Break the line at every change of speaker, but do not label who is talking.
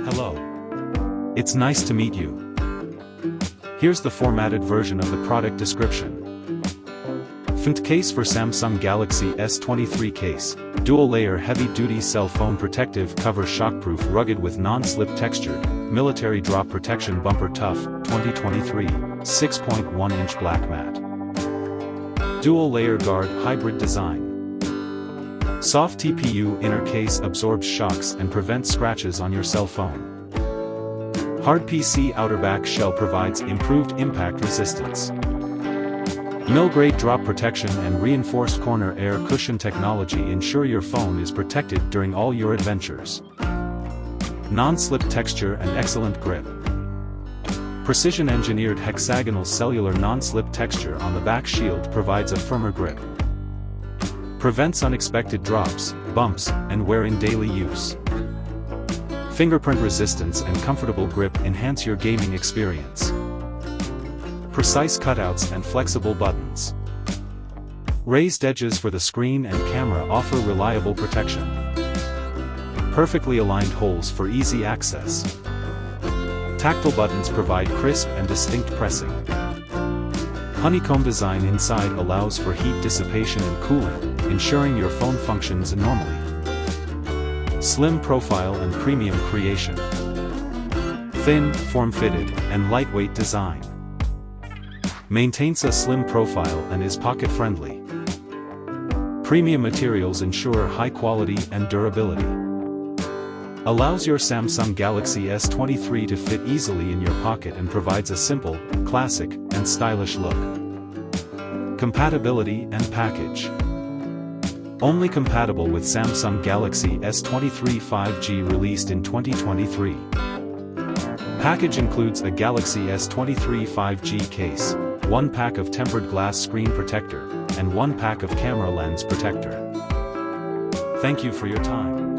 Hello. It's nice to meet you. Here's the formatted version of the product description. FNTCASE for Samsung Galaxy S23 Case, dual-layer heavy-duty cell phone protective cover, shockproof, rugged with non-slip textured, military drop protection, bumper tough, 2023, 6.1-inch black matte. Dual-layer guard, hybrid design. Soft TPU inner case absorbs shocks and prevents scratches on your cell phone. Hard PC outer back shell provides improved impact resistance. Mill-grade drop protection and reinforced corner air cushion technology ensure your phone is protected during all your adventures. Non-slip texture and excellent grip. Precision-engineered hexagonal cellular non-slip texture on the back shield provides a firmer grip. Prevents unexpected drops, bumps, and wear in daily use. Fingerprint resistance and comfortable grip enhance your gaming experience. Precise cutouts and flexible buttons. Raised edges for the screen and camera offer reliable protection. Perfectly aligned holes for easy access. Tactile buttons provide crisp and distinct pressing. Honeycomb design inside allows for heat dissipation and cooling, ensuring your phone functions normally. Slim profile and premium creation. Thin, form-fitted, and lightweight design. Maintains a slim profile and is pocket-friendly. Premium materials ensure high quality and durability. Allows your Samsung Galaxy S23 to fit easily in your pocket and provides a simple, classic, and stylish look. Compatibility and package. Only compatible with Samsung Galaxy S23 5G released in 2023. Package includes a Galaxy S23 5G case, 1 pack of tempered glass screen protector, and 1 pack of camera lens protector. Thank you for your time.